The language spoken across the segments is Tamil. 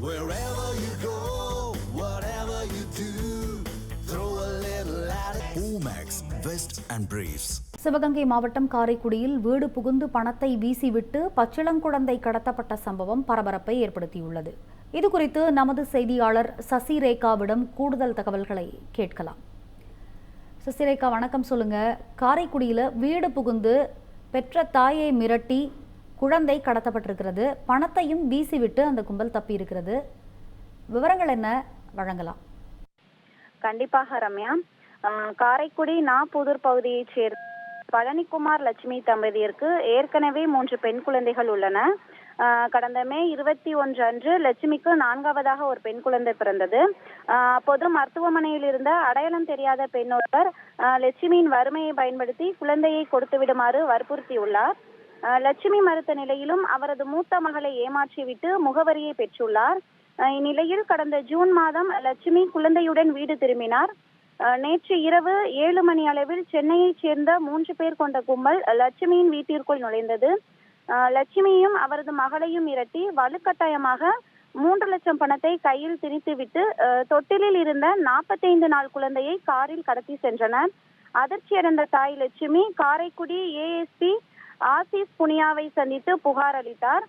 Wherever you go, whatever you do, throw a little at it. Omax, Vest and Briefs. Sivaganga மாவட்டம் காரைக்குடியில் வீடு புகுந்து பணத்தை வீசிவிட்டு பச்சிளங்குழந்தை கடத்தப்பட்ட சம்பவம் பரபரப்பை ஏற்படுத்தியுள்ளது. இதுகுறித்து நமது செய்தியாளர் சசிரேகாவிடம் கூடுதல் தகவல்களை கேட்கலாம். சசிரேகா, வணக்கம். சொல்லுங்க. காரைக்குடியில் வீடு புகுந்து பெற்ற தாயை மிரட்டி குழந்தை கடத்தப்பட்டிருக்கிறது, பணத்தையும் வீசிவிட்டு அந்த கும்பல் தப்பி இருக்கிறது. விவரங்கள் என்ன, வழங்கலாம்? கண்டிப்பாக ரம்யா. காரைக்குடி நாப்புதூர் பகுதியைச் சேர்ந்த பழனிக்குமார் லட்சுமி தம்பதியருக்கு ஏற்கனவே 3 பெண் குழந்தைகள் உள்ளன. கடந்த மே 21 அன்று லட்சுமிக்கு 4வதாக ஒரு பெண் குழந்தை பிறந்தது. அப்போது மருத்துவமனையில் இருந்த அடையாளம் தெரியாத பெண் ஒருவர் லட்சுமியின் வறுமையை பயன்படுத்தி குழந்தையை கொடுத்து விடுமாறு வற்புறுத்தியுள்ளார். லட்சுமி மறுத்த நிலையிலும் அவரது மூத்த மகளை ஏமாற்றிவிட்டு முகவரியை பெற்றுள்ளார். இந்நிலையில் கடந்த ஜூன் மாதம் லட்சுமி குழந்தையுடன் வீடு திரும்பினார். நேற்று இரவு 7 மணி அளவில் சென்னையைச் சேர்ந்த 3 பேர் கொண்ட கும்பல் லட்சுமியின் வீட்டிற்குள் நுழைந்தது. லட்சுமியும் அவரது மகளையும் மிரட்டி வலுக்கட்டாயமாக 3 லட்சம் பணத்தை கையில் திணித்துவிட்டு தொட்டிலில் இருந்த 45 நாள் குழந்தையை காரில் கடத்தி சென்றனர். அதிர்ச்சியடைந்த தாய் லட்சுமி காரைக்குடி ஏஎஸ்பி ஆசிஸ் புனியாவை சந்தித்து புகார் அளித்தார்.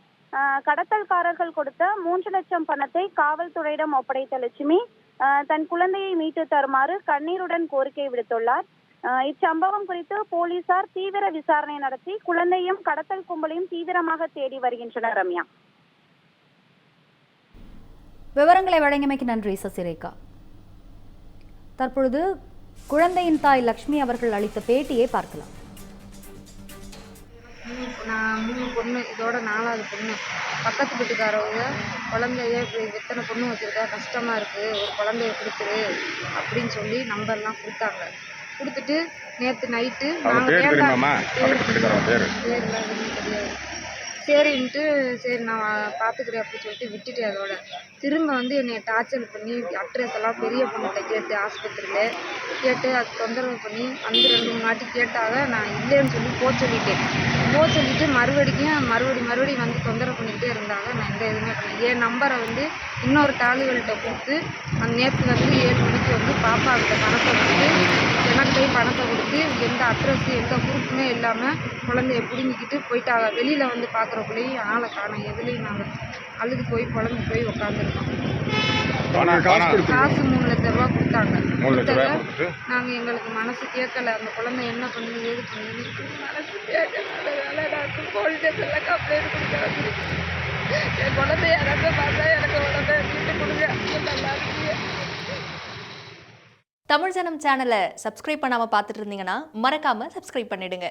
கடத்தல்காரர்கள் கொடுத்த 3 லட்சம் பணத்தை காவல்துறையிடம் ஒப்படைத்த லட்சுமி தன் குழந்தையை மீட்டு தருமாறு கண்ணீருடன் கோரிக்கை விடுத்துள்ளார். இச்சம்பவம் குறித்து போலீசார் தீவிர விசாரணை நடத்தி குழந்தையும் கடத்தல் கும்பலையும் தீவிரமாக தேடி வருகின்றனர். ரம்யா, விவரங்களை வழங்கியமைக்கு நன்றி சசிரேகா. தற்பொழுது குழந்தையின் தாய் லட்சுமி அவர்கள் அளித்த பேட்டியை பார்க்கலாம். நான் 3 பொண்ணு, இதோட 4வது பொண்ணு. பக்கத்து வீட்டுக்காரவங்க குழந்தைய எத்தனை பொண்ணு வச்சுருக்கா, கஷ்டமாக இருக்குது, ஒரு குழந்தைய கொடுத்துரு அப்படின்னு சொல்லி நம்பர்லாம் கொடுத்தாங்க. கொடுத்துட்டு நேற்று நைட்டு நாங்கள் தெரியாது, சரின்ட்டு சரி நான் பார்த்துக்கிறேன் அப்படின்னு சொல்லிட்டு விட்டுட்டு அதோட திரும்ப வந்து என்னை டார்ச்சர் பண்ணி அட்ரஸ் எல்லாம் பெரிய பொண்ணுகிட்ட கேட்டு ஆஸ்பத்திரியில் கேட்டு அது தொந்தரவு பண்ணி வந்து 2-3 வாட்டி கேட்டாக நான் இல்லைன்னு சொல்லி சொல்லிட்டு மறுபடியும் வந்து தொந்தரவு பண்ணிக்கிட்டே இருந்தாங்க. நான் எந்த எதுவுமே பண்ணேன். என் நம்பரை வந்து இன்னொரு தாளுகள்கிட்ட கொடுத்து நேற்று வந்து 7 மணிக்கு வந்து பாப்பாக்கிட்ட பணத்தை கொடுத்து எனக்கு போய் பணத்தை கொடுத்து எந்த அட்ரஸ் எந்த குரூப்புமே இல்லாமல் குழந்தைய பிடுங்கிக்கிட்டு போயிட்டாங்க. வெளியில் வந்து பார்க்குறக்குள்ளேயும் ஆளை காணோம். எதுலேயும் நாங்கள் அழுது போய் குழம்பு போய் உட்காந்துருக்கோம். காசு 3 லட்ச ரூபா கொடுத்தாங்க. நாங்கள் எங்களுக்கு மனசு கேட்கல. அந்த குழந்தை என்ன பண்ணுது ஏது பண்ணுது மனசு கேட்கறதுனால நாங்கள் போலீஸ் ஸ்டேஷனில் கம்ப்ளைண்ட் கொடுக்காது. என் குழந்தைய எனக்கு பார்த்தா எனக்கு உடனே வீட்டு கொடுங்க. நல்லா இருக்கு. தமிழ் ஜனம் சேனலை சப்ஸ்கிரைப் பண்ணாமல் பார்த்துட்டு இருந்தீங்கன்னா மறக்காமல் சப்ஸ்கிரைப் பண்ணிடுங்க.